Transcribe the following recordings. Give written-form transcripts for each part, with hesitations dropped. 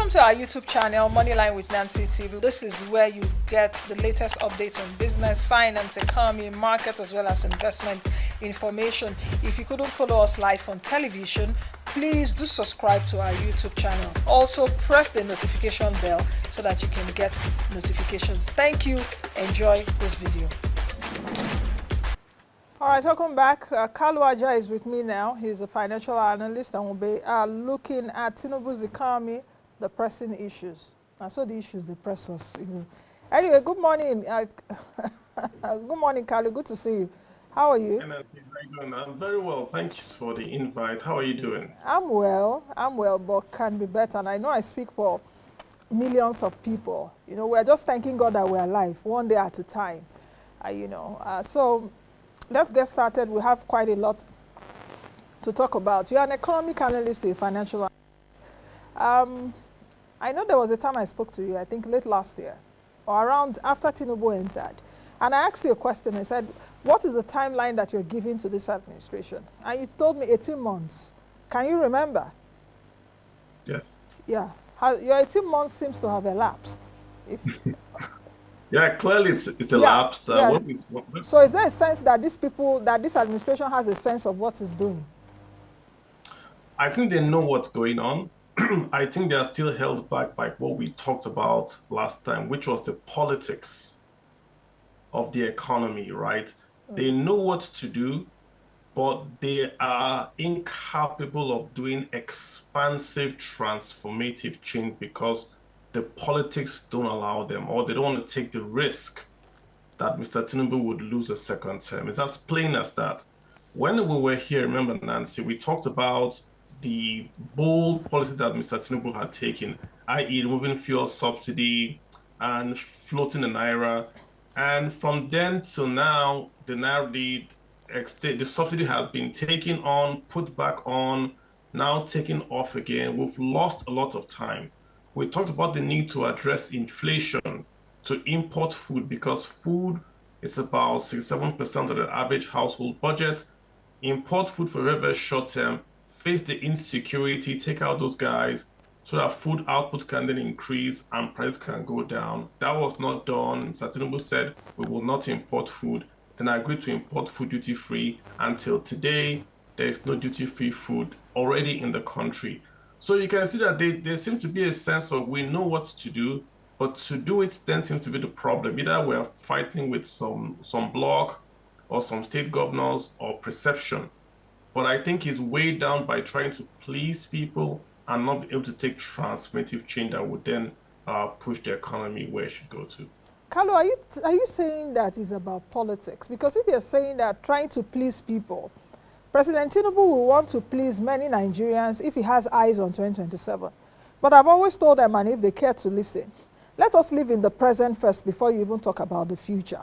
Welcome to our YouTube channel, Moneyline with Nancy TV. This is where you get the latest updates on business, finance, economy, market, as well as investment information. If you couldn't follow us live on television, please do subscribe to our YouTube channel. Also, press the notification bell so that you can get notifications. Thank you. Enjoy this video. All right, welcome back. Kalu Aja is with me now. He's a financial analyst and will be looking at Tinubu's economy, the pressing issues. And so the issues, they press us. Anyway, good morning. Good morning, Kalu. Good to see you. How are you? I'm very well. Thanks for the invite. How are you doing? I'm well, but can be better. And I know I speak for millions of people. We're just thanking God that we're alive, one day at a time. So let's get started. We have quite a lot to talk about. You're an economic analyst, a financial analyst. I know there was a time I spoke to you, I think late last year, or around after Tinubu entered. And I asked you a question. I said, what is the timeline that you're giving to this administration? And you told me 18 months. Can you remember? Yes. Yeah. Your 18 months seems to have elapsed. Yeah, clearly it's elapsed. Yeah. So is there a sense that this administration has a sense of what it's doing? I think they know what's going on. I think they are still held back by what we talked about last time, which was the politics of the economy, right? They know what to do, but they are incapable of doing expansive, transformative change because the politics don't allow them, or they don't want to take the risk that Mr. Tinubu would lose a second term. It's as plain as that. When we were here, remember, Nancy, we talked about the bold policy that Mr. Tinubu had taken, i.e. removing fuel subsidy and floating the Naira. And from then till now, the Naira, the subsidy has been taken on, put back on, now taken off again. We've lost a lot of time. We talked about the need to address inflation, to import food, because food is about 67% of the average household budget. Import food for very, very short term, face the insecurity, take out those guys so that food output can then increase and prices can go down. That was not done. Tinubu said we will not import food. Then I agreed to import food duty-free. Until today, there is no duty-free food already in the country. So you can see that there seems to be a sense of we know what to do, but to do it then seems to be the problem. Either we're fighting with some bloc or some state governors or perception. But I think he's weighed down by trying to please people and not be able to take transformative change that would then push the economy where it should go to. Kalu, are you saying that is about politics? Because if you're saying that trying to please people, President Tinubu will want to please many Nigerians if he has eyes on 2027. But I've always told them, and if they care to listen, let us live in the present first before you even talk about the future.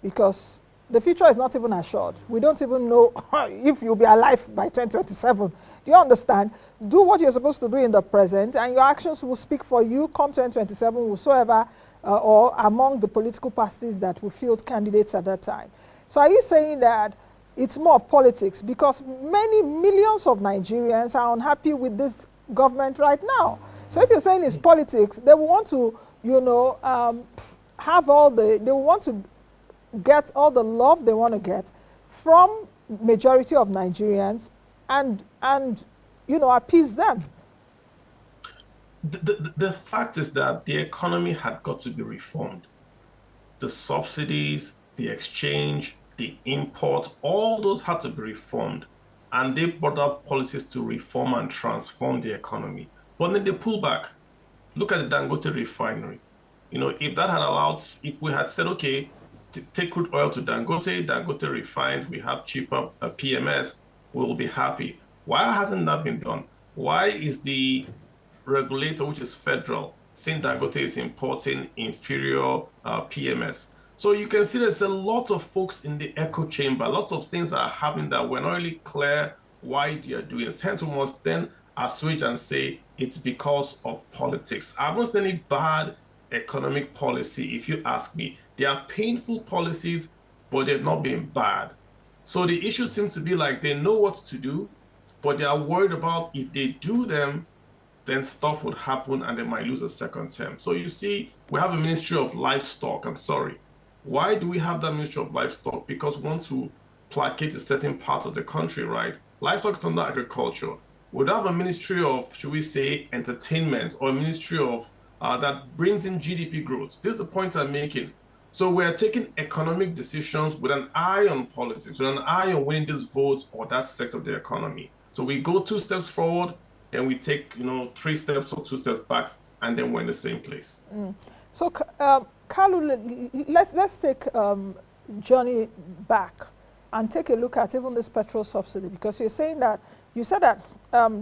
Because the future is not even assured. We don't even know if you'll be alive by 2027. Do you understand? Do what you're supposed to do in the present, and your actions will speak for you come 2027, whosoever or among the political parties that will field candidates at that time. So are you saying that it's more politics? Because many millions of Nigerians are unhappy with this government right now. So if you're saying it's politics, they will want to, they will want to get all the love they want to get from majority of Nigerians and appease them. The fact is that the economy had got to be reformed. The subsidies, the exchange, the import, all those had to be reformed. And they brought up policies to reform and transform the economy. But then they pull back. Look at the Dangote refinery. If that had allowed, if we had said, okay, take crude oil to Dangote refined, we have cheaper PMS, we'll be happy. Why hasn't that been done? Why is the regulator, which is federal, saying Dangote is importing inferior PMS? So you can see there's a lot of folks in the echo chamber, lots of things that are happening that we're not really clear why they are doing. Hence, we must then assuage and say it's because of politics. I haven't seen any bad economic policy, if you ask me. They are painful policies, but they've not been bad. So the issue seems to be like they know what to do, but they are worried about if they do them, then stuff would happen and they might lose a second term. So you see, we have a Ministry of Livestock. I'm sorry. Why do we have that Ministry of Livestock? Because we want to placate a certain part of the country, right? Livestock is under agriculture. We'd have a Ministry of, should we say, entertainment, or a Ministry of that brings in GDP growth. This is the point I'm making. So we're taking economic decisions with an eye on politics, with an eye on winning this vote or that sector of the economy. So we go 2 steps forward, and we take, 3 steps or 2 steps back, and then we're in the same place. So, Kalu, let's take Johnny back and take a look at even this petrol subsidy, because you're saying that you said that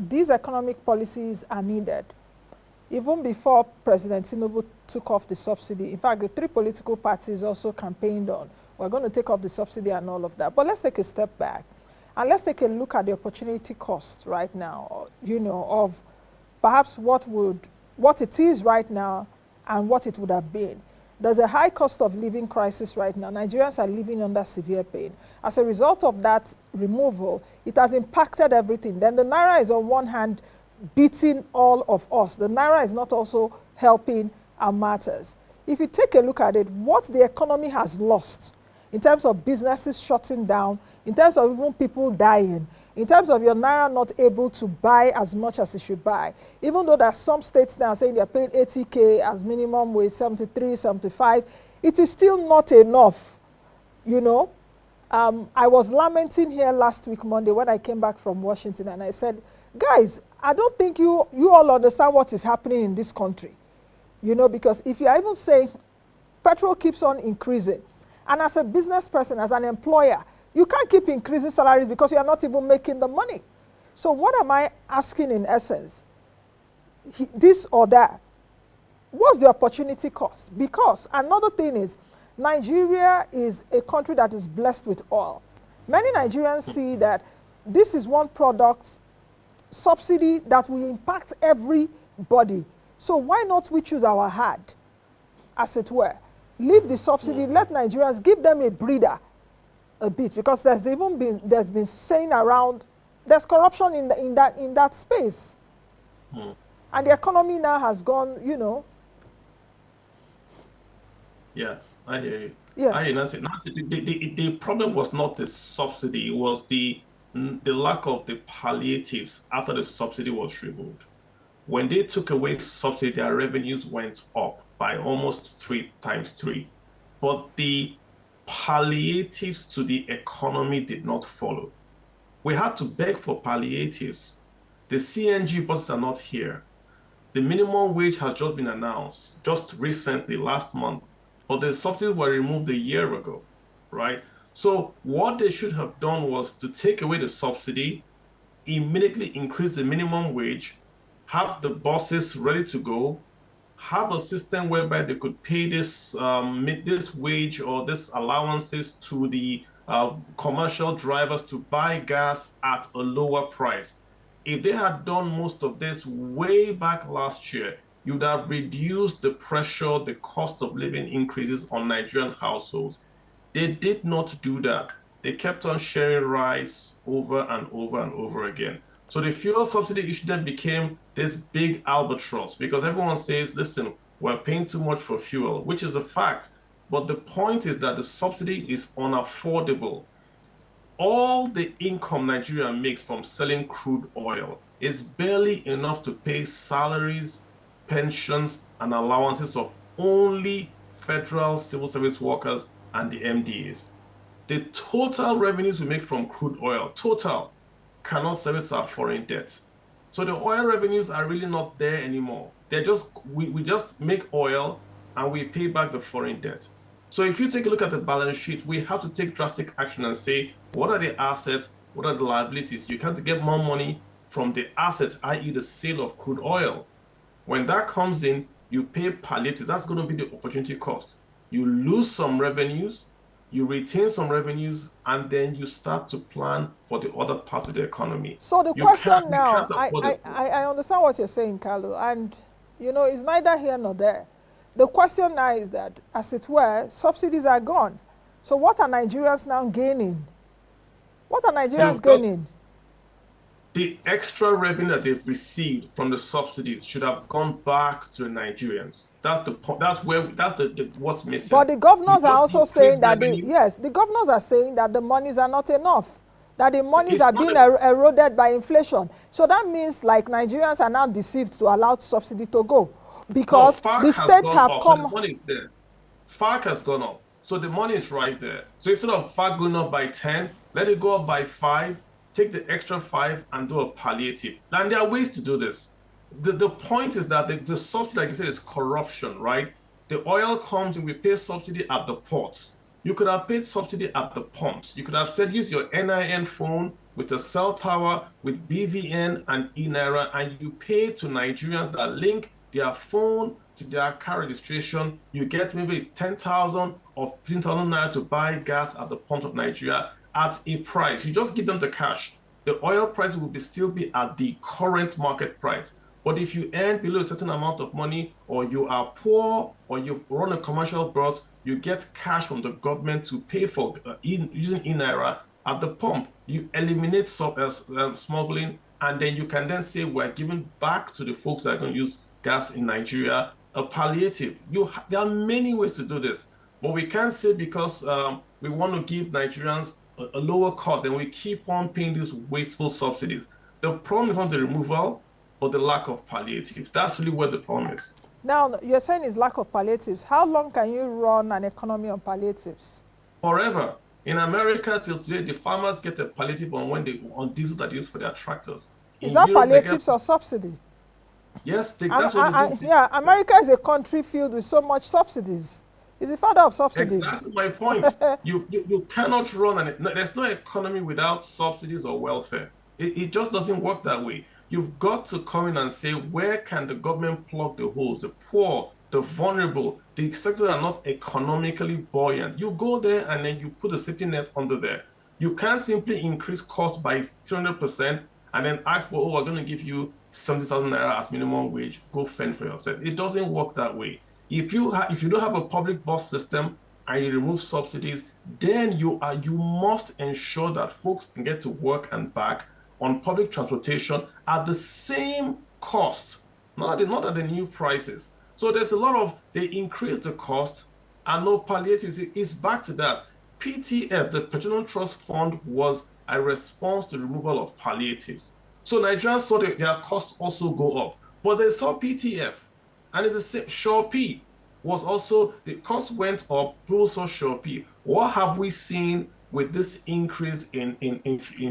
these economic policies are needed. Even before President Tinubu took off the subsidy, in fact, the 3 political parties also campaigned on, we're going to take off the subsidy and all of that. But let's take a step back and let's take a look at the opportunity cost right now, of perhaps what it is right now and what it would have been. There's a high cost of living crisis right now. Nigerians are living under severe pain. As a result of that removal, it has impacted everything. Then the Naira is on one hand beating all of us. The Naira is not also helping our matters. If you take a look at it, what the economy has lost in terms of businesses shutting down, in terms of even people dying, in terms of your Naira not able to buy as much as it should buy, even though there are some states now saying they're paying 80K as minimum wage, 73, 75, it is still not enough, I was lamenting here last week, Monday, when I came back from Washington, and I said, guys, I don't think you all understand what is happening in this country. Because if you're even saying petrol keeps on increasing, and as a business person, as an employer, you can't keep increasing salaries because you're not even making the money. So what am I asking in essence? This or that. What's the opportunity cost? Because another thing is, Nigeria is a country that is blessed with oil. Many Nigerians see that this is one product, subsidy, that will impact everybody. So why not we choose our hard, as it were? Leave the subsidy, let Nigerians, give them a breather a bit, because there's been saying around there's corruption in that space. And the economy now has gone, Yeah, I hear you. Yeah. I hear you, Nancy. The problem was not the subsidy, it was the lack of the palliatives after the subsidy was removed. When they took away subsidy, their revenues went up by almost 3 times 3. But the palliatives to the economy did not follow. We had to beg for palliatives. The CNG buses are not here. The minimum wage has just been announced, just recently, last month, but the subsidies were removed a year ago, right? So what they should have done was to take away the subsidy, immediately increase the minimum wage, have the buses ready to go, have a system whereby they could pay this wage or this allowances to the commercial drivers to buy gas at a lower price. If they had done most of this way back last year, you would have reduced the pressure, the cost of living increases on Nigerian households. They did not do that. They kept on sharing rice over and over and over again. So the fuel subsidy issue then became this big albatross, because everyone says, listen, we're paying too much for fuel, which is a fact. But the point is that the subsidy is unaffordable. All the income Nigeria makes from selling crude oil is barely enough to pay salaries, pensions, and allowances of only federal civil service workers and the MDAs. The total revenues we make from crude oil, total, cannot service our foreign debt. So the oil revenues are really not there anymore. They're just, we just make oil and we pay back the foreign debt. So if you take a look at the balance sheet, we have to take drastic action and say, what are the assets? What are the liabilities? You can't get more money from the assets, i.e. the sale of crude oil. When that comes in, you pay palliatives. That's going to be the opportunity cost. You lose some revenues, you retain some revenues, and then you start to plan for the other parts of the economy. So the question now, I understand what you're saying, Kalu, and it's neither here nor there. The question now is that, as it were, subsidies are gone. So what are Nigerians now gaining? What are Nigerians gaining? The extra revenue that they've received from the subsidies should have gone back to the Nigerians. That's the point. That's where what's missing. But the You governors are just also increase saying that revenues. yes, the governors are saying that the monies are not enough, that the monies It's are not being a, eroded by inflation. So that means like Nigerians are now deceived to allow subsidy to go no, because FARC the has states gone have up, so the come. money is there. FARC has gone up. So the money is right there. So instead of FARC going up by 10, let it go up by 5, take the extra 5 and do a palliative. And there are ways to do this. The point is that the subsidy, like you said, is corruption, right? The oil comes and we pay subsidy at the ports. You could have paid subsidy at the pumps. You could have said use your NIN phone with a cell tower with BVN and eNaira, and you pay to Nigerians that link their phone to their car registration. You get maybe 10,000 or 15,000 naira to buy gas at the pump of Nigeria at a price. You just give them the cash. The oil price will still be at the current market price. But if you earn below a certain amount of money, or you are poor, or you run a commercial bus, you get cash from the government to pay for using eNaira at the pump. You eliminate smuggling, and then you can then say we're giving back to the folks that are going to use gas in Nigeria a palliative. There are many ways to do this, but we can't say because we want to give Nigerians a lower cost, then we keep on paying these wasteful subsidies. The problem is not the removal, but the lack of palliatives. That's really where the problem is. Now you're saying is lack of palliatives. How long can you run an economy on palliatives? Forever. In America, till today, the farmers get a palliative on diesel that they use for their tractors. Is In that Europe, they get palliatives or subsidy? yes, that's what they do. Yeah, America is a country filled with so much subsidies. It's the father of subsidies. Exactly my point. You cannot run there's no economy without subsidies or welfare. It just doesn't work that way. You've got to come in and say, where can the government plug the holes? The poor, the vulnerable, the sectors that are not economically buoyant. You go there and then you put a safety net under there. You can't simply increase cost by 300% and then ask for, oh, we're going to give you 70,000 naira as minimum wage. Go fend for yourself. It doesn't work that way. If you don't have a public bus system and you remove subsidies, then you must ensure that folks can get to work and back on public transportation at the same cost, not at the new prices. So there's a lot of they increase the cost and no palliatives. It's back to that. PTF, the Petroleum Trust Fund, was a response to the removal of palliatives. So Nigerians saw their costs also go up, but they saw PTF. And it's the same. Shopee was also, the cost went up, people saw Shopee. What have we seen with this increase in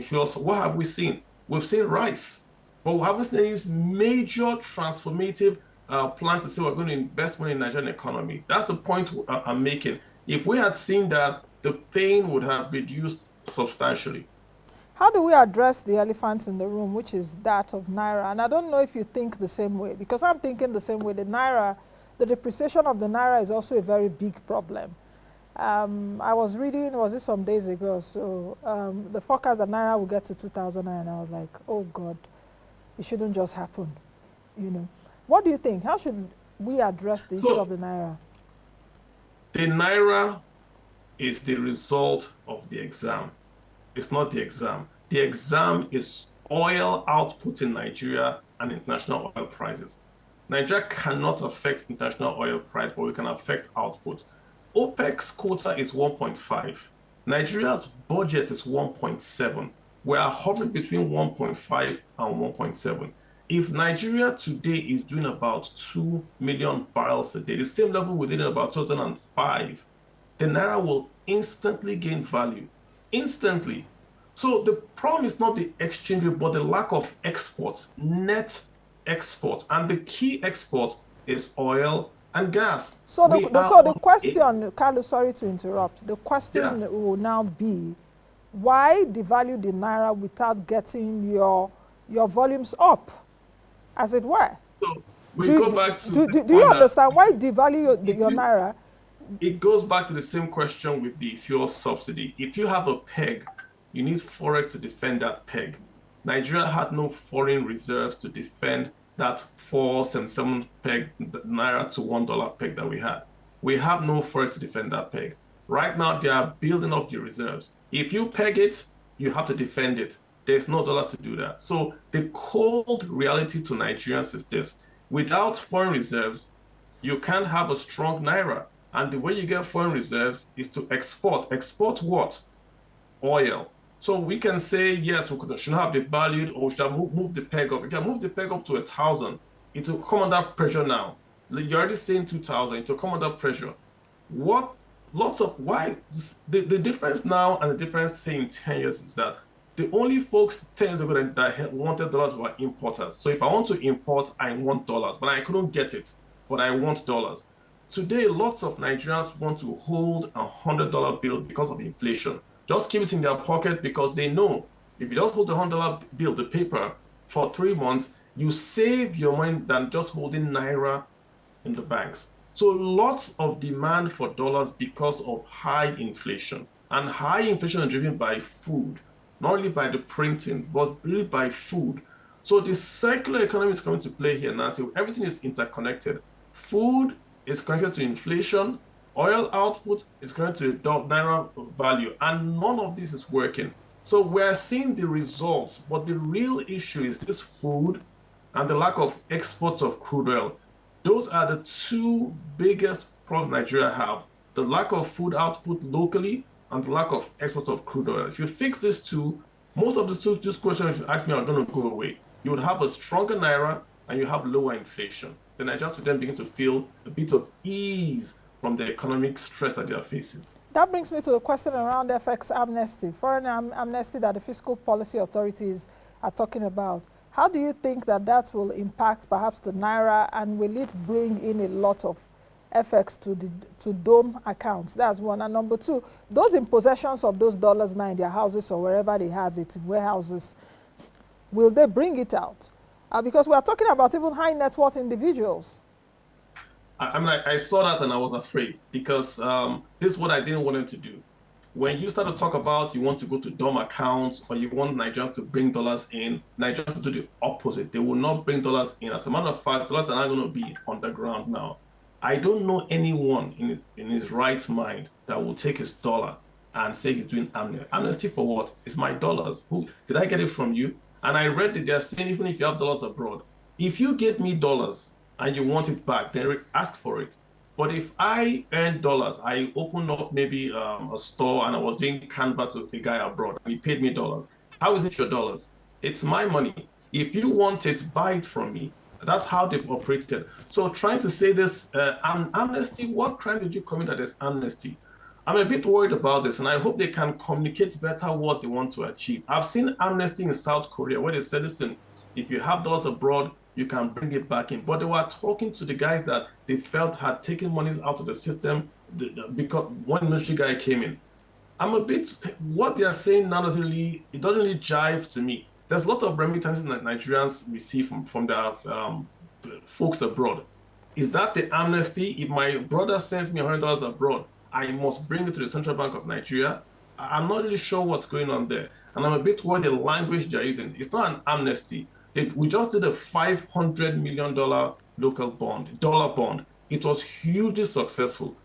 fuel? So what have we seen? We've seen rice, but we haven't seen these major transformative plans to say we're going to invest money in the Nigerian economy. That's the point I'm making. If we had seen that, the pain would have reduced substantially. How do we address the elephant in the room, which is that of Naira? And I don't know if you think the same way, because I'm thinking the same way. The depreciation of the Naira is also a very big problem. I was reading, was it some days ago? So the forecast that Naira will get to 2,000, and I was like, oh God, it shouldn't just happen. You know, what do you think? How should we address the issue of So the Naira? the Naira is the result of the exam. It's not the exam. The exam is oil output in Nigeria and international oil prices. Nigeria cannot affect international oil price, but we can affect output. OPEC's quota is 1.5. Nigeria's budget is 1.7. We are hovering between 1.5 and 1.7. If Nigeria today is doing about 2 million barrels a day, the same level we did in about 2005, the Naira will instantly gain value. Instantly. So the problem is not the exchange rate, but the lack of exports, net exports. And the key export is oil and gas. So We are so the on question, Kalu, sorry to interrupt. The question yeah. will now be, why devalue the Naira without getting your volumes up, as it were? So we go back to the Do you point that understand why devalue if your you, Naira? it goes back to the same question with the fuel subsidy. If you have a peg, you need forex to defend that peg. Nigeria had no foreign reserves to defend that 477 peg Naira to $1 peg that we had. We have no forex to defend that peg. Right now, they are building up the reserves. If you peg it, you have to defend it. there's no dollars to do that. So the cold reality to Nigerians is this: without foreign reserves, you can't have a strong Naira. And the way you get foreign reserves is to export. Export what? Oil. So we can say, yes, we should have the valued, or we should have move the peg up. If you move the peg up to 1,000, it will come under pressure now. You're already saying 2,000, it will come under pressure. What lots of why the difference now and the difference say in 10 years is that the only folks 10 years ago that wanted dollars were importers. So if I want to import, I want dollars, but I couldn't get it, but I want dollars. Today, lots of Nigerians want to hold $100 bill because of inflation. Just keep it in their pocket because they know if you just hold the $100 bill, the paper, for 3 months, you save your money than just holding Naira in the banks. So lots of demand for dollars because of high inflation. And high inflation is driven by food, not only by the printing, but really by food. So the circular economy is coming to play here now. So everything is interconnected. Food is connected to inflation. Oil output is connected to Naira value. And none of this is working. So we're seeing the results, but the real issue is this food and the lack of exports of crude oil. Those are the two biggest problems Nigeria have: the lack of food output locally and the lack of exports of crude oil. If you fix these two, most of these questions you ask me are going to go away. You would have a stronger Naira and you have lower inflation. The Nigerians would then begin to feel a bit of ease from the economic stress that they are facing. That brings me to the question around FX amnesty, foreign amnesty that the fiscal policy authorities are talking about. How do you think that that will impact perhaps the Naira, and will it bring in a lot of FX to dome accounts? That's one. And number two, those in possessions of those dollars now in their houses or wherever they have it, in warehouses, will they bring it out? Because we are talking about even high net worth individuals. I saw that and I was afraid because this is what I didn't want them to do. When you start to talk about you want to go to dome accounts or you want Nigerians to bring dollars in, Nigerians will do the opposite. They will not bring dollars in. As a matter of fact, dollars are not going to be on the ground now. I don't know anyone in his right mind that will take his dollar and say he's doing amnesty. Amnesty for what? It's my dollars. Who did I get it from you? And I read that they're saying even if you have dollars abroad, if you give me dollars and you want it back, then ask for it. But if I earn dollars, I opened up maybe a store and I was doing canvas to a guy abroad and he paid me dollars. How is it your dollars? It's my money. If you want it, buy it from me. That's how they've operated. So trying to say this amnesty, what crime did you commit that is amnesty? I'm a bit worried about this, and I hope they can communicate better what they want to achieve. I've seen amnesty in South Korea where they said, listen, if you have dollars abroad, you can bring it back in. But they were talking to the guys that they felt had taken monies out of the system because one military guy came in. I'm a bit, what they are saying now doesn't really jive to me. There's a lot of remittances that Nigerians receive from their folks abroad. Is that the amnesty? If my brother sends me $100 abroad, I must bring it to the Central Bank of Nigeria. I'm not really sure what's going on there. And I'm a bit worried the language they're using. It's not an amnesty. We just did a $500 million local bond, dollar bond. It was hugely successful.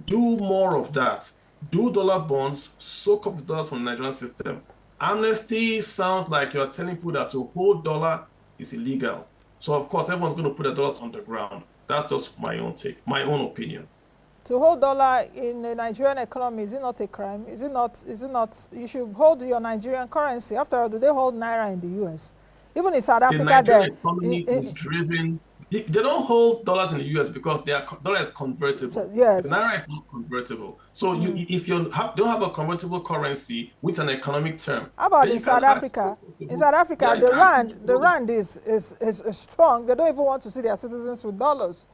Do more of that. Do dollar bonds, soak up the dollars from the Nigerian system. Amnesty sounds like you're telling people that to hold dollar is illegal. So of course, everyone's going to put their dollars on the ground. That's just my own take, my own opinion. To hold dollar in the Nigerian economy, is it not a crime? Is it not, you should hold your Nigerian currency. After all, do they hold Naira in the US? Even in South Africa, the Nigerian economy is driven. They don't hold dollars in the US because their dollar is convertible. So, yes. The Naira is not convertible. So if you don't have a convertible currency with an economic term. How about in South Africa? In South Africa, the rand is strong. They don't even want to see their citizens with dollars.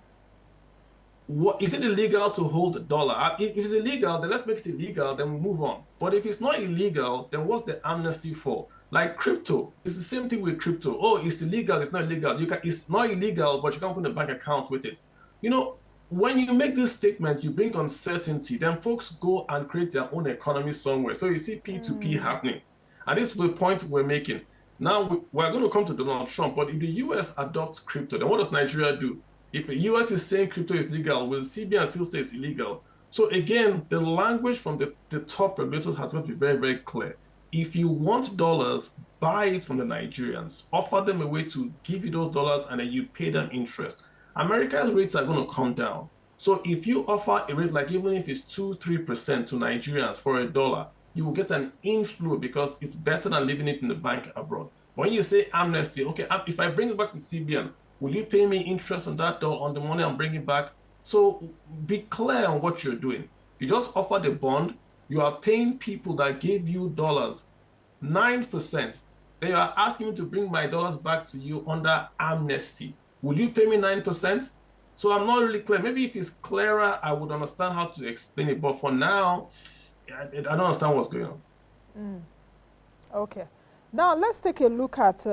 Is it illegal to hold a dollar? If it's illegal, then let's make it illegal, then we move on. But if it's not illegal, then what's the amnesty for? Like crypto, it's the same thing with crypto. Oh, it's illegal, it's not illegal. It's not illegal, but you can't open a bank account with it. You know, when you make these statements, you bring uncertainty, then folks go and create their own economy somewhere. So you see P2P happening. And this is the point we're making. Now, we're going to come to Donald Trump, but if the US adopts crypto, then what does Nigeria do? If the US is saying crypto is legal, will CBN still say it's illegal? So again, the language from the top regulators has got to be very, very clear. If you want dollars, buy it from the Nigerians, offer them a way to give you those dollars, and then you pay them interest. America's rates are going to come down. So if you offer a rate like even if it's 2-3% to Nigerians for a dollar, you will get an inflow because it's better than leaving it in the bank abroad. When you say amnesty, okay, if I bring it back to CBN, will you pay me interest on that or on the money I'm bringing back? So be clear on what you're doing. You just offer the bond, you are paying people that gave you dollars 9%. Then you are asking me to bring my dollars back to you under amnesty. Will you pay me 9%? So I'm not really clear. Maybe if it's clearer, I would understand how to explain it. But for now, I don't understand what's going on. Okay. Now let's take a look at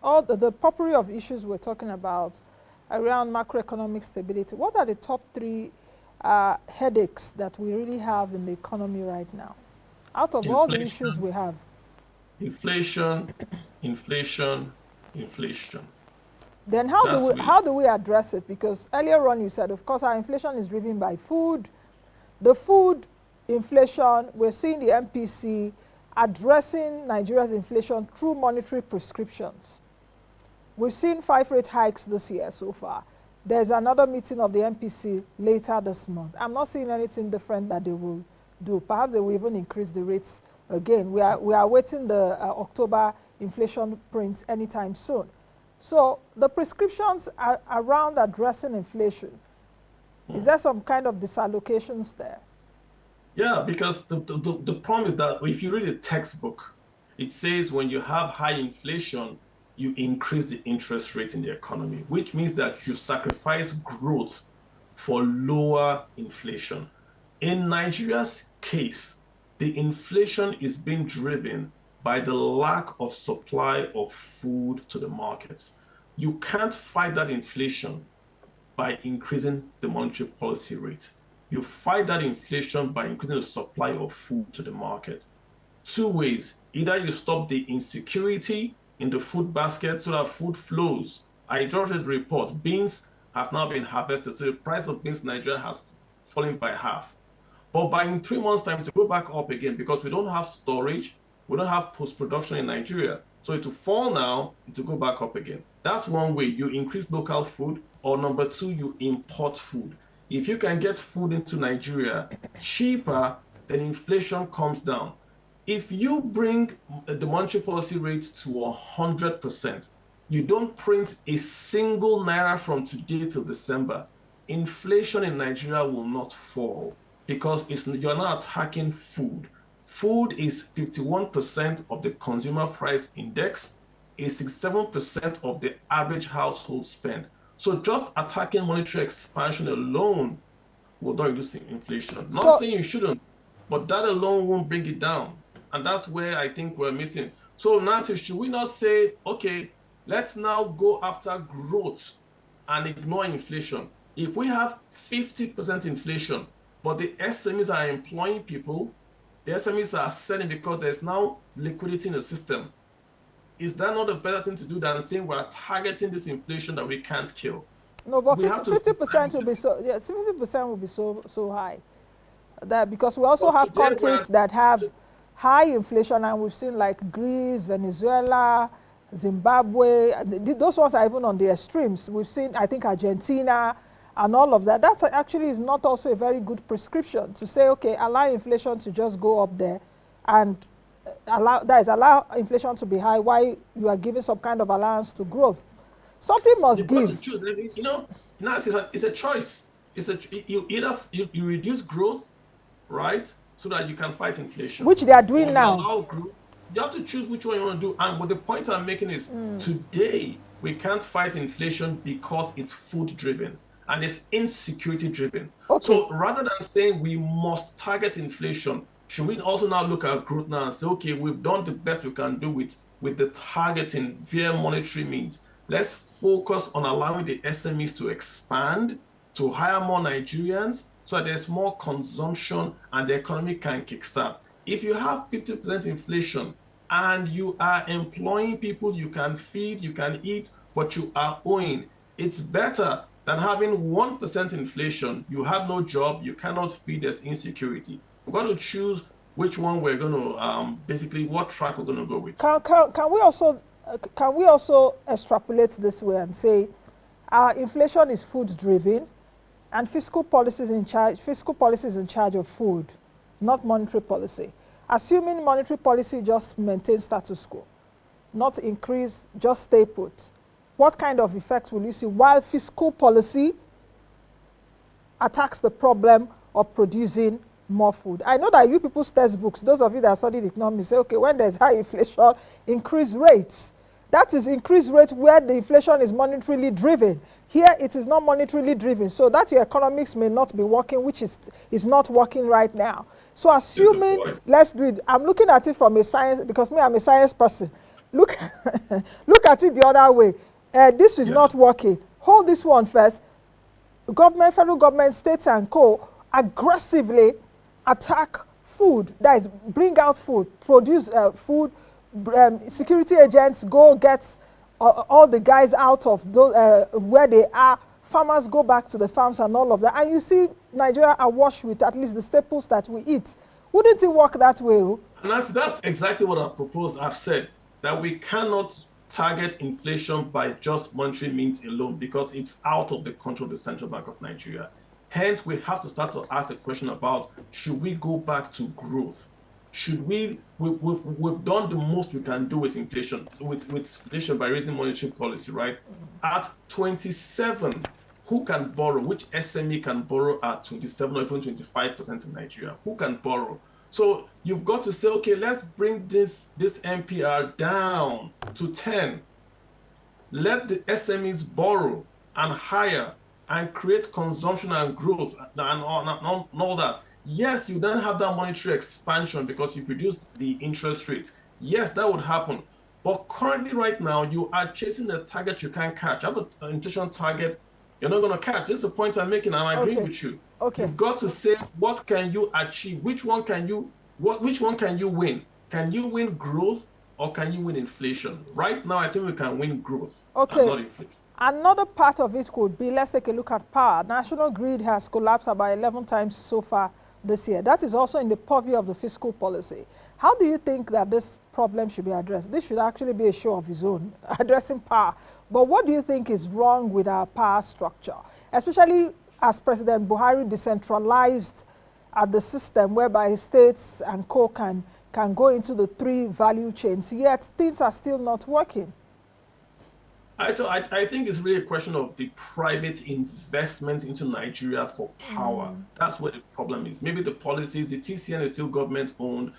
all the potpourri of issues we're talking about around macroeconomic stability. What are the top three headaches that we really have in the economy right now? Out of all the issues we have. Inflation, inflation, inflation. Then how do we address it? Because earlier on you said, of course, our inflation is driven by food. The food inflation, we're seeing the MPC addressing Nigeria's inflation through monetary prescriptions. We've seen 5 rate hikes this year so far. There's another meeting of the MPC later this month. I'm not seeing anything different that they will do. Perhaps they will even increase the rates again. We are awaiting the October inflation print anytime soon. So the prescriptions are around addressing inflation. Is there some kind of disallocations there? Yeah, because the problem is that if you read a textbook, it says when you have high inflation, you increase the interest rate in the economy, which means that you sacrifice growth for lower inflation. In Nigeria's case, the inflation is being driven by the lack of supply of food to the markets. You can't fight that inflation by increasing the monetary policy rate. You fight that inflation by increasing the supply of food to the market. 2 ways. Either you stop the insecurity in the food basket so that food flows. I just read a report. Beans have now been harvested, so the price of beans in Nigeria has fallen by half. But by in 3 months' time to go back up again because we don't have storage, we don't have post-production in Nigeria. So it will fall now, it will go back up again. That's one way. You increase local food, or number 2, you import food. If you can get food into Nigeria cheaper, then inflation comes down. If you bring the monetary policy rate to 100%, you don't print a single Naira from today till December, inflation in Nigeria will not fall because you're not attacking food. Food is 51% of the consumer price index, is 67% of the average household spend. So just attacking monetary expansion alone will not reduce inflation. Not saying you shouldn't, but that alone won't bring it down. And that's where I think we're missing. So Nancy, should we not say, okay, let's now go after growth and ignore inflation? If we have 50% inflation, but the SMEs are employing people, the SMEs are selling because there's now liquidity in the system. Is that not a better thing to do than saying we're targeting this inflation that we can't kill? No, but 50% will be so. Yes, 50% will be so high. That because we also have countries that have high inflation, and we've seen like Greece, Venezuela, Zimbabwe. Those ones are even on the extremes. We've seen, I think, Argentina and all of that. That actually is not also a very good prescription to say, okay, allow inflation to just go up there and allow inflation to be high while you are giving some kind of allowance to growth. Something must give. To choose. It's a choice. You either you reduce growth, right, so that you can fight inflation, which they are doing now. You have to choose which one you want to do. And but the point I'm making is today we can't fight inflation because it's food driven and it's insecurity driven. Okay. So rather than saying we must target inflation, should we also now look at growth now and say, okay, we've done the best we can do with the targeting via monetary means. Let's focus on allowing the SMEs to expand, to hire more Nigerians, so that there's more consumption and the economy can kickstart. If you have 50% inflation and you are employing people you can feed, you can eat, but you are owing, it's better than having 1% inflation. You have no job, you cannot feed, there's insecurity. We've got to choose which one we're going to, basically what track we're going to go with. Can we also extrapolate this way and say inflation is food driven and fiscal policy is in charge of food, not monetary policy. Assuming monetary policy just maintains status quo, not increase, just stay put, what kind of effects will you see while fiscal policy attacks the problem of producing more food? I know that you people's textbooks, those of you that studied economics, say, okay, when there's high inflation, increase rates. That is increased rate where the inflation is monetarily driven. Here, it is not monetarily driven. So that your economics may not be working, which is not working right now. So assuming, let's do it. I'm looking at it from a science, because me, I'm a science person. Look, look at it the other way. This is not working. Hold this one first. Government, federal government, states and co aggressively attack food. That is, bring out food, produce food. Security agents go get all the guys out of those, where they are. Farmers go back to the farms and all of that. And you see Nigeria awash with at least the staples that we eat. Wouldn't it work that way? And that's exactly what I've proposed. I've said that we cannot target inflation by just monetary means alone because it's out of the control of the Central Bank of Nigeria. Hence, we have to start to ask the question about, should we go back to growth? Should we've done the most we can do with inflation, with inflation by raising monetary policy, right? At 27, who can borrow? Which SME can borrow at 27 or even 25% in Nigeria? Who can borrow? So you've got to say, okay, let's bring this MPR down to 10. Let the SMEs borrow and hire and create consumption and growth and all that. Yes, you don't have that monetary expansion because you've reduced the interest rate. Yes, that would happen. But currently, right now, you are chasing a target you can't catch. I have an inflation target you're not going to catch. This is the point I'm making, and I agree with you. Okay. You've got to say, what can you achieve? Which one can you win? Can you win growth or can you win inflation? Right now, I think we can win growth, not inflation. Another part of it could be, let's take a look at power. National grid has collapsed about 11 times so far this year. That is also in the purview of the fiscal policy. How do you think that this problem should be addressed? This should actually be a show of its own, addressing power. But what do you think is wrong with our power structure, especially as President Buhari decentralized the system whereby states and co can go into the 3 value chains, yet things are still not working? I think it's really a question of the private investment into Nigeria for power. That's where the problem is. Maybe the policies, the TCN is still government owned.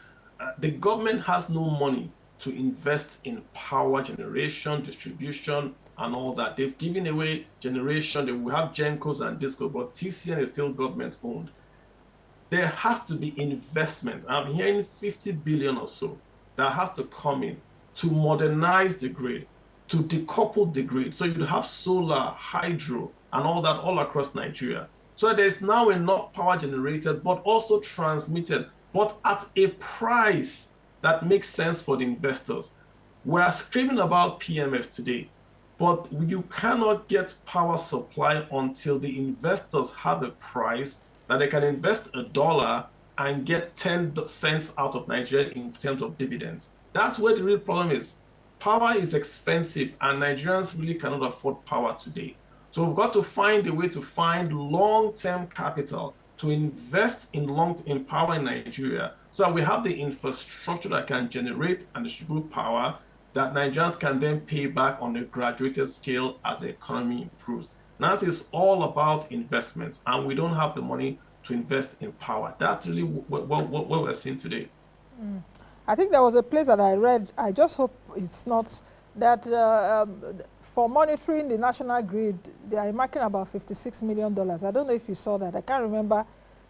The government has no money to invest in power generation, distribution, and all that. They've given away generation. They will have GenCos and Disco, but TCN is still government owned. There has to be investment. I'm hearing 50 billion or so that has to come in to modernize the grid, to decouple the grid. So you'd have solar, hydro, and all that all across Nigeria. So there's now enough power generated, but also transmitted, but at a price that makes sense for the investors. We're screaming about PMS today, but you cannot get power supply until the investors have a price that they can invest $1 and get 10 cents out of Nigeria in terms of dividends. That's where the real problem is. Power is expensive and Nigerians really cannot afford power today. So we've got to find a way to find long-term capital to invest in power in Nigeria so that we have the infrastructure that can generate and distribute power that Nigerians can then pay back on a graduated scale as the economy improves. Now, this is all about investments, and we don't have the money to invest in power. That's really what we're seeing today. I think there was a place that I read, I just hope it's not, that for monitoring the national grid, they are marking about $56 million. I don't know if you saw that. I can't remember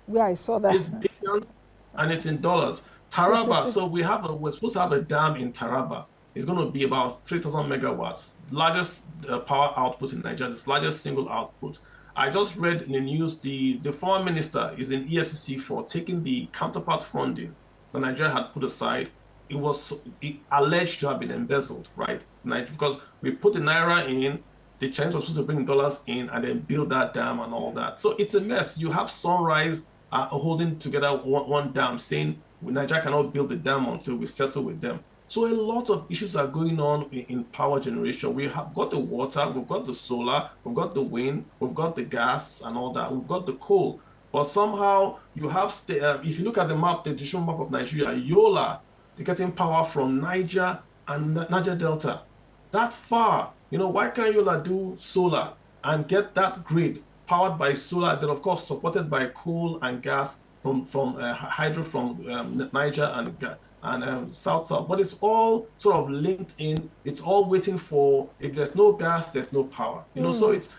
where I saw that. It's billions and it's in dollars. Taraba, 56. So we're supposed to have a dam in Taraba. It's going to be about 3,000 megawatts, largest power output in Nigeria, this largest single output. I just read in the news the former minister is in EFCC for taking the counterpart funding that Nigeria had put aside. It was alleged to have been embezzled, right? Because we put the Naira in, the Chinese were supposed to bring dollars in and then build that dam and all that. So it's a mess. You have Sunrise holding together one dam saying Nigeria cannot build the dam until we settle with them. So a lot of issues are going on in power generation. We have got the water, we've got the solar, we've got the wind, we've got the gas and all that. We've got the coal. But somehow you have, if you look at the map, the digital map of Nigeria, Yola is getting power from Niger and Niger Delta. That far, why can't Yola do solar and get that grid powered by solar, then of course supported by coal and gas from hydro from Niger and South South, but it's all sort of linked in. It's all waiting for, if there's no gas, there's no power. So it's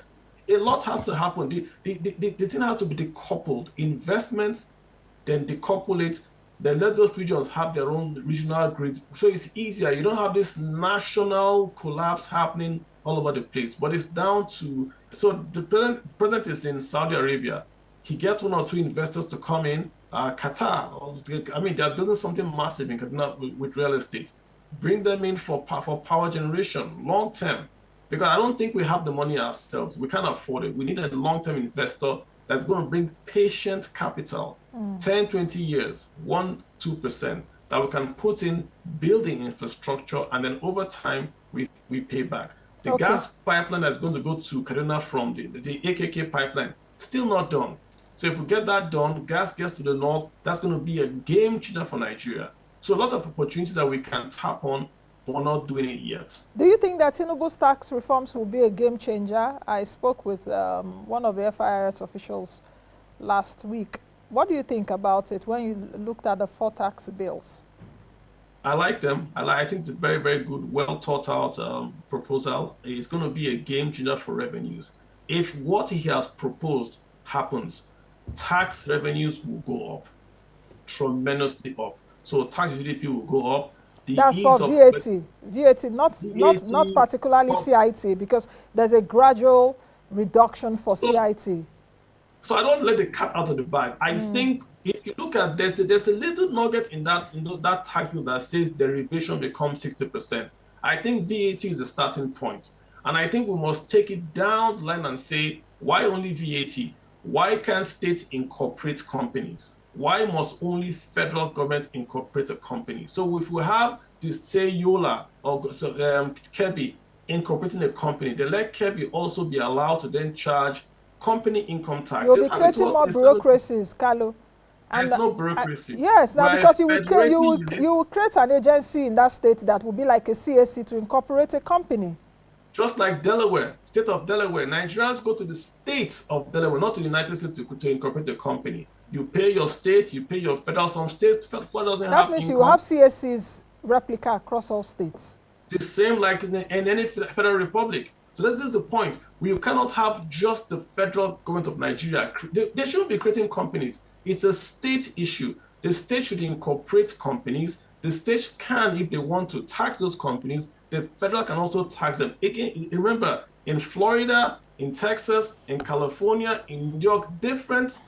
a lot has to happen. The thing has to be decoupled. Investments, then decouple it, then let those regions have their own regional grids. So it's easier. You don't have this national collapse happening all over the place. But it's down to, so the president is in Saudi Arabia. He gets one or two investors to come in. Qatar, I mean, they're building something massive in Kaduna with real estate. Bring them in for power generation, long term. Because I don't think we have the money ourselves. We can't afford it. We need a long-term investor that's going to bring patient capital, 10, 20 years, 1%, 2%, that we can put in building infrastructure, and then over time, we pay back. The gas pipeline that's going to go to Kaduna from the AKK pipeline, still not done. So if we get that done, gas gets to the north, that's going to be a game changer for Nigeria. So a lot of opportunities that we can tap on, but we're not doing it yet. Do you think that Tinubu's tax reforms will be a game changer? I spoke with one of the FIRS officials last week. What do you think about it when you looked at the 4 tax bills? I like them. I think it's a very, very good, well thought out proposal. It's going to be a game changer for revenues. If what he has proposed happens, tax revenues will go up, tremendously up. So tax GDP will go up. That's for VAT, not particularly CIT, because there's a gradual reduction for CIT. So I don't let the cat out of the bag. I think if you look at there's a little nugget in that tax bill that says derivation becomes 60%. I think VAT is the starting point. And I think we must take it down the line and say, why only VAT? Why can't states incorporate companies? Why must only federal government incorporate a company? So if we have this, say, Yola or Kebbi incorporating a company, then let Kebbi also be allowed to then charge company income tax. You'll be creating more bureaucracies, Kalu. There's no bureaucracy. Yes, now because you will create an agency in that state that will be like a CAC to incorporate a company. Just like Delaware, state of Delaware, Nigerians go to the state of Delaware, not to the United States to incorporate a company. You pay your state, you pay your federal. Some states, federal doesn't have income. That means you have CAC's replica across all states. The same like in any federal republic. So this is the point. We cannot have just the federal government of Nigeria. They shouldn't be creating companies. It's a state issue. The state should incorporate companies. The state can, if they want to, tax those companies. The federal can also tax them. Again, remember, in Florida, in Texas, in California, in New York, different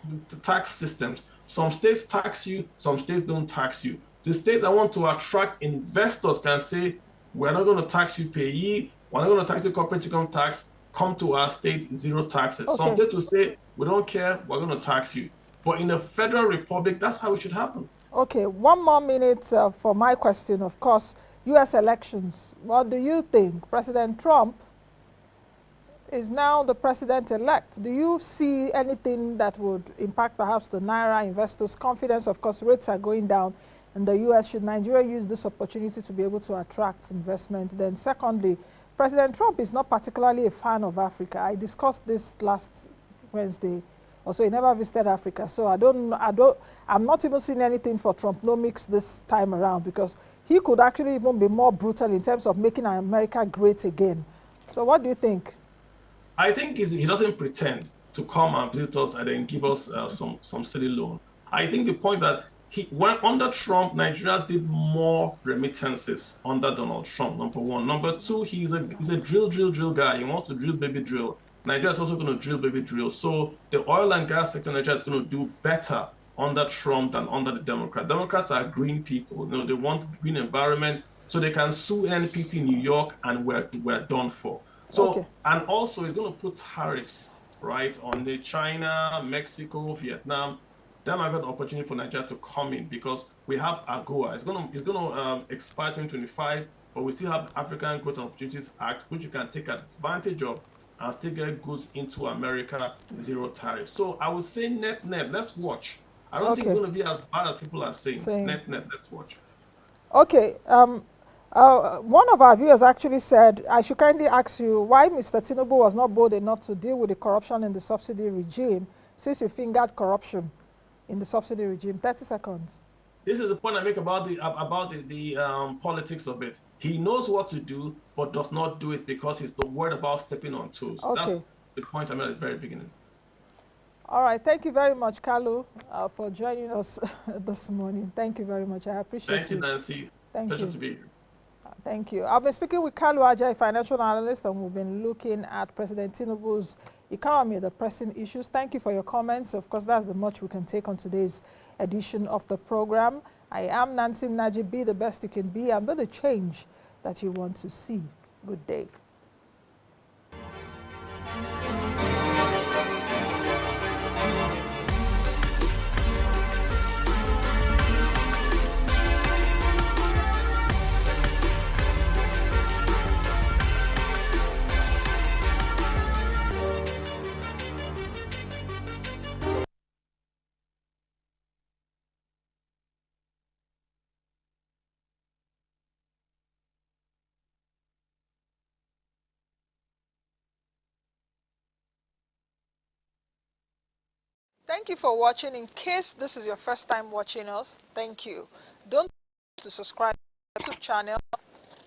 tax systems. Some states tax you, some states don't tax you. The states that want to attract investors can say, we're not going to tax you payee, we're not going to tax you corporate income tax, come to our state, zero taxes. Some states will say, we don't care, we're going to tax you. But in a federal republic, that's how it should happen. Okay, 1 more minute for my question. Of course, U.S. elections. What do you think? President Trump is now the president-elect. Do you see anything that would impact perhaps the Naira investors' confidence? Of course, rates are going down in the U.S. Should Nigeria use this opportunity to be able to attract investment? Then secondly, President Trump is not particularly a fan of Africa. I discussed this last Wednesday. Also, he never visited Africa. So I'm not even seeing anything for Trumponomics this time around, because he could actually even be more brutal in terms of making America great again. So what do you think? I think he doesn't pretend to come and visit us and then give us some silly loan. I think the point that under Trump, Nigeria did more remittances under Donald Trump, number one. Number two, he's a drill guy. He wants to drill, baby, drill. Nigeria is also going to drill, baby, drill. So the oil and gas sector in Nigeria is going to do better under Trump than under the Democrats. Democrats are green people. They want green environment, so they can sue NPC in New York, and we're done for. So, and also it's going to put tariffs, right, on the China, Mexico, Vietnam. That might be an opportunity for Nigeria to come in because we have AGOA. It's gonna expire 2025, but we still have African Growth and Opportunities Act, which you can take advantage of and still get goods into America zero tariff. So I would say net net, let's watch. I don't think it's Okay. going to be as bad as people are saying. Saying. Net net, let's watch. Okay. One of our viewers actually said, I should kindly ask you why Mr. Tinubu was not bold enough to deal with the corruption in the subsidy regime, since you fingered corruption in the subsidy regime. 30 seconds. This is the point I make about the politics of it. He knows what to do, but does not do it because he's worried about stepping on toes. That's Okay. the point I made at the very beginning. All right. Thank you very much, Kalu, for joining us this morning. Thank you very much. I appreciate Thank you, you. Nancy. Thank Pleasure you. to be here. Thank you. I've been speaking with Kalu Aja, a financial analyst, and we've been looking at President Tinubu's economy, the pressing issues. Thank you for your comments. Of course, that's the much we can take on today's edition of the program. I am Nancy Naji. Be the best you can be and be the change that you want to see. Good day. Thank you for watching. In case this is your first time watching us, thank you. Don't forget to subscribe to the YouTube channel,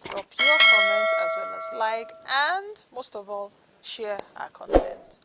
drop your comments as well as like, and most of all, share our content.